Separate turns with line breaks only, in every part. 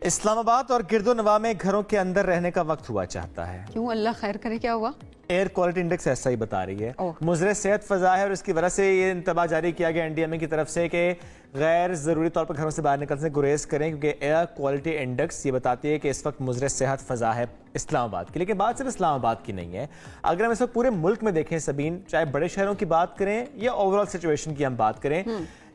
اسلام آباد اور گردو نواح میں گھروں کے اندر رہنے کا وقت ہوا چاہتا ہے.
کیوں؟ اللہ خیر کرے. کیا ہوا؟
ایئر کوالٹی انڈیکس ایسا ہی بتا رہی ہے. مضر صحت فضا ہے اور اس کی وجہ سے یہ انتباہ جاری کیا گیا NDMA کی طرف سے کہ غیر ضروری طور پر گھروں سے باہر نکلنے سے گریز کریں، کیونکہ ایئر کوالٹی انڈیکس یہ بتاتی ہے کہ اس وقت مضر صحت فضا ہے اسلام آباد کی. لیکن بات صرف اسلام آباد کی نہیں ہے. اگر ہم اس وقت پورے ملک میں دیکھیں سبین، چاہے بڑے شہروں کی بات کریں یا اوور آل سچویشن کی ہم بات کریں،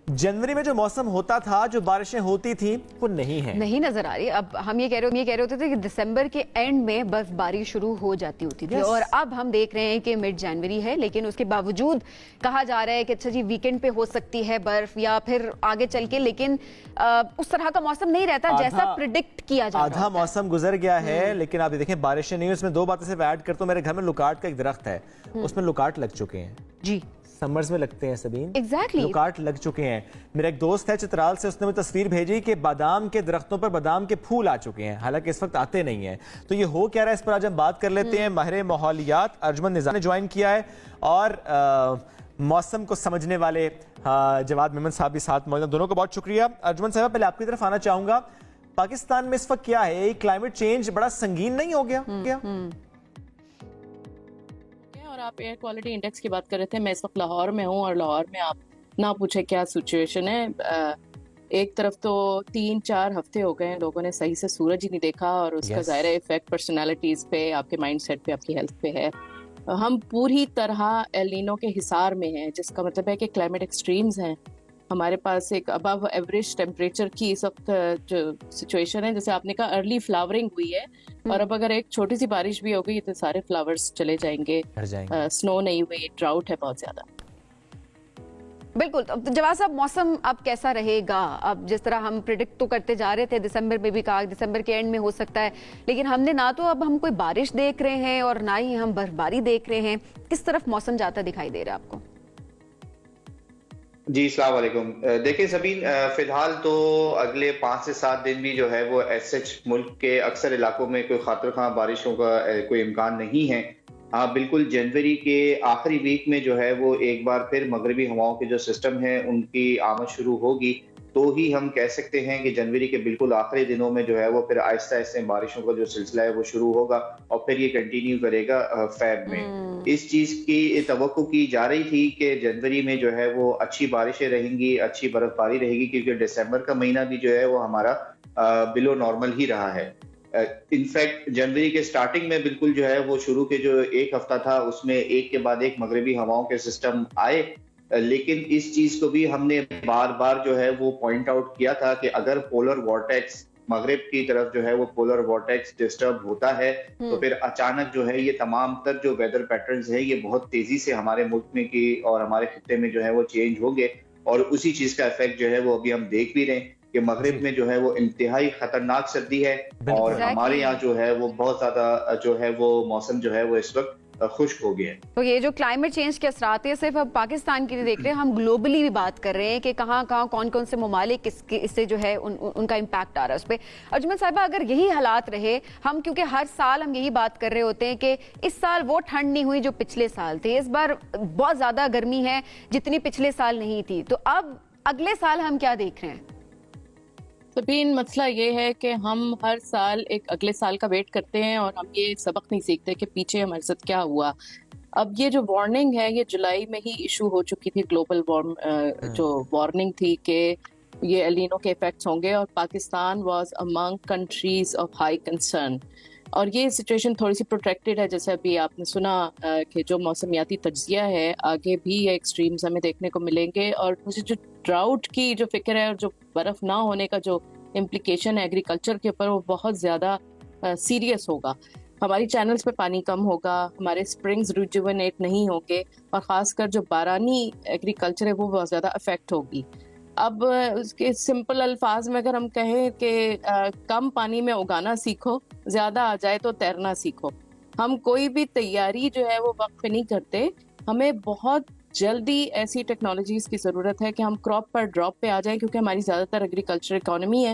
جنوری میں جو موسم ہوتا تھا، جو بارشیں ہوتی تھیں، وہ نہیں
نظر آ رہی. اب ہم یہ کہہ رہے ہوتے تھے کہ دسمبر کے اینڈ میں برف باری شروع ہو جاتی ہوتی تھی، اور اب ہم دیکھ رہے ہیں کہ مڈ جنوری ہے، لیکن اس کے باوجود کہا جا رہا ہے کہ اچھا جی ویکنڈ پہ ہو سکتی ہے برف یا پھر آگے چل کے، لیکن اس طرح کا موسم نہیں رہتا جیسا پریڈکٹ کیا جاتا ہے.
آدھا موسم گزر گیا ہے، لیکن آپ دیکھیں بارشیں نہیں. اس میں دو باتیں صرف ایڈ کرتا ہوں. میرے گھر میں لوکارٹ کا ایک درخت ہے، اس میں لوکارٹ لگ چکے ہیں.
جی
سمرز میں لگتے ہیں سبین،
ایگزیکٹلی
لوکارٹ لگ چکے ہیں. میرا ایک دوست ہے چترال سے، اس نے مجھے تصویر بھیجی کہ بادام کے درختوں پر بادام کے پھول آ چکے ہیں، حالانکہ اس وقت آتے نہیں ہیں. تو یہ ہو کیا رہا ہے، اس پر آج ہم بات کر لیتے ہیں. ماہر ماحولیات ارجمند نظام نے جوائن کیا ہے، اور موسم کو سمجھنے والے جواد میمن صاحب بھی ساتھ موجود ہیں. دونوں کو بہت شکریہ. ارجمند صاحب، پہلے آپ کی طرف آنا چاہوں گا. پاکستان میں اس وقت کیا ہے، کلائمیٹ چینج بڑا سنگین نہیں ہو گیا کیا؟
اور آپ ایئر کوالٹی انڈیکس کی بات کر رہے تھے. میں اس وقت لاہور میں ہوں، اور لاہور میں آپ نہ پوچھے کیا سچویشن ہے. ایک طرف تو 3-4 ہفتے ہو گئے ہیں لوگوں نے صحیح سے سورج ہی نہیں دیکھا، اور اس کا ظاہر افیکٹ پرسنالٹیز پہ، آپ کے مائنڈ سیٹ پہ، آپ کی ہیلتھ پہ ہے. ہم پوری طرح ایل نینو کے حصار میں ہیں، جس کا مطلب ہے کہ کلائمیٹ ایکسٹریمز ہیں. ہمارے پاس ایک ابو ایوریج ٹیمپریچر کی اس وقت جو سچویشن ہے، جیسے آپ نے کہا ارلی فلاورنگ ہوئی ہے، اور اب اگر ایک چھوٹی سی بارش بھی ہوگی تو سارے فلاورز چلے جائیں گے. سنو نہیں ہوئی، ڈراؤٹ ہے بہت زیادہ.
بالکل. جواز صاحب، موسم اب کیسا رہے گا؟ اب جس طرح ہم پریڈکٹ تو کرتے جا رہے تھے، دسمبر میں بھی کہا دسمبر کے اینڈ میں ہو سکتا ہے، لیکن ہم نے نہ تو اب ہم کوئی بارش دیکھ رہے ہیں اور نہ ہی ہم برف باری دیکھ رہے ہیں. کس طرف موسم جاتا دکھائی دے رہا ہے آپ کو؟
جی السلام علیکم. دیکھیں سبین، فی الحال تو اگلے 5 سے 7 دن بھی جو ہے وہ ایسے ملک کے اکثر علاقوں میں کوئی خاطر خواہ بارشوں کا کوئی امکان نہیں ہے. ہاں بالکل، جنوری کے آخری ویک میں جو ہے وہ ایک بار پھر مغربی ہواؤں کے جو سسٹم ہے ان کی آمد شروع ہوگی، تو ہی ہم کہہ سکتے ہیں کہ جنوری کے بالکل آخری دنوں میں جو ہے وہ پھر آہستہ آہستہ بارشوں کا جو سلسلہ ہے وہ شروع ہوگا، اور پھر یہ کنٹینیو کرے گا فیب میں. اس چیز کی توقع کی جا رہی تھی کہ جنوری میں جو ہے وہ اچھی بارشیں رہیں گی، اچھی برف باری رہے گی، کیونکہ دسمبر کا مہینہ بھی جو ہے وہ ہمارا بلو نارمل ہی رہا ہے. انفیکٹ جنوری کے سٹارٹنگ میں بالکل جو ہے وہ شروع کے جو ایک ہفتہ تھا اس میں ایک کے بعد ایک مغربی ہواؤں کے سسٹم آئے، لیکن اس چیز کو بھی ہم نے بار بار جو ہے وہ پوائنٹ آؤٹ کیا تھا کہ اگر پولر وارٹیکس مغرب کی طرف جو ہے وہ پولر وارٹیکس ڈسٹرب ہوتا ہے تو پھر اچانک جو ہے یہ تمام تر جو ویدر پیٹرنز ہیں یہ بہت تیزی سے ہمارے ملک میں کی اور ہمارے خطے میں جو ہے وہ چینج ہوں گے. اور اسی چیز کا افیکٹ جو ہے وہ ابھی ہم دیکھ بھی رہے ہیں کہ مغرب میں جو ہے وہ انتہائی خطرناک سردی ہے، اور ہمارے یہاں جو ہے وہ بہت زیادہ جو ہے وہ موسم جو ہے وہ اس وقت خشک ہو گیا ہے.
تو یہ جو کلائمیٹ چینج کے اثرات ہیں صرف اب پاکستان کی نہیں دیکھ رہے ہیں، ہم گلوبلی بھی بات کر رہے ہیں کہ کہاں کہاں کون کون سے ممالک اس سے جو ہے ان کا امپیکٹ آ رہا ہے اس پہ. ارجمند صاحبہ، اگر یہی حالات رہے، ہم کیونکہ ہر سال ہم یہی بات کر رہے ہوتے ہیں کہ اس سال وہ ٹھنڈ نہیں ہوئی جو پچھلے سال تھی، اس بار بہت زیادہ گرمی ہے جتنی پچھلے سال نہیں تھی، تو اب اگلے سال ہم کیا دیکھ رہے ہیں؟
سبین، مسئلہ یہ ہے کہ ہم ہر سال ایک اگلے سال کا ویٹ کرتے ہیں، اور ہم یہ سبق نہیں سیکھتے کہ پیچھے ہمارے ساتھ کیا ہوا. اب یہ جو وارننگ ہے یہ جولائی میں ہی ایشو ہو چکی تھی، گلوبل جو وارننگ تھی کہ یہ ایل نینو کے ایفیکٹس ہوں گے، اور Pakistan was among countries of high concern. اور یہ سچویشن تھوڑی سی پروٹیکٹڈ ہے، جیسے ابھی آپ نے سنا کہ جو موسمیاتی تجزیہ ہے آگے بھی یہ ایکسٹریمز ہمیں دیکھنے کو ملیں گے. اور مجھے جو ڈراؤٹ کی جو فکر ہے اور جو برف نہ ہونے کا جو امپلیکیشن ہے ایگریکلچر کے اوپر، وہ بہت زیادہ سیریس ہوگا. ہماری چینلز پہ پانی کم ہوگا، ہمارے اسپرنگز ریجوونیٹ نہیں ہوں گے، اور خاص کر جو بارانی ایگریکلچر ہے وہ بہت زیادہ افیکٹ ہوگی. اب اس کے سمپل الفاظ میں اگر ہم کہیں کہ کم پانی میں اگانا سیکھو، زیادہ آ جائے تو تیرنا سیکھو. ہم کوئی بھی تیاری جو ہے وہ وقت پہ نہیں کرتے. ہمیں بہت جلدی ایسی ٹیکنالوجیز کی ضرورت ہے کہ ہم کراپ پر ڈراپ پہ آ جائیں، کیونکہ ہماری زیادہ تر ایگریکلچر اکانومی ہے.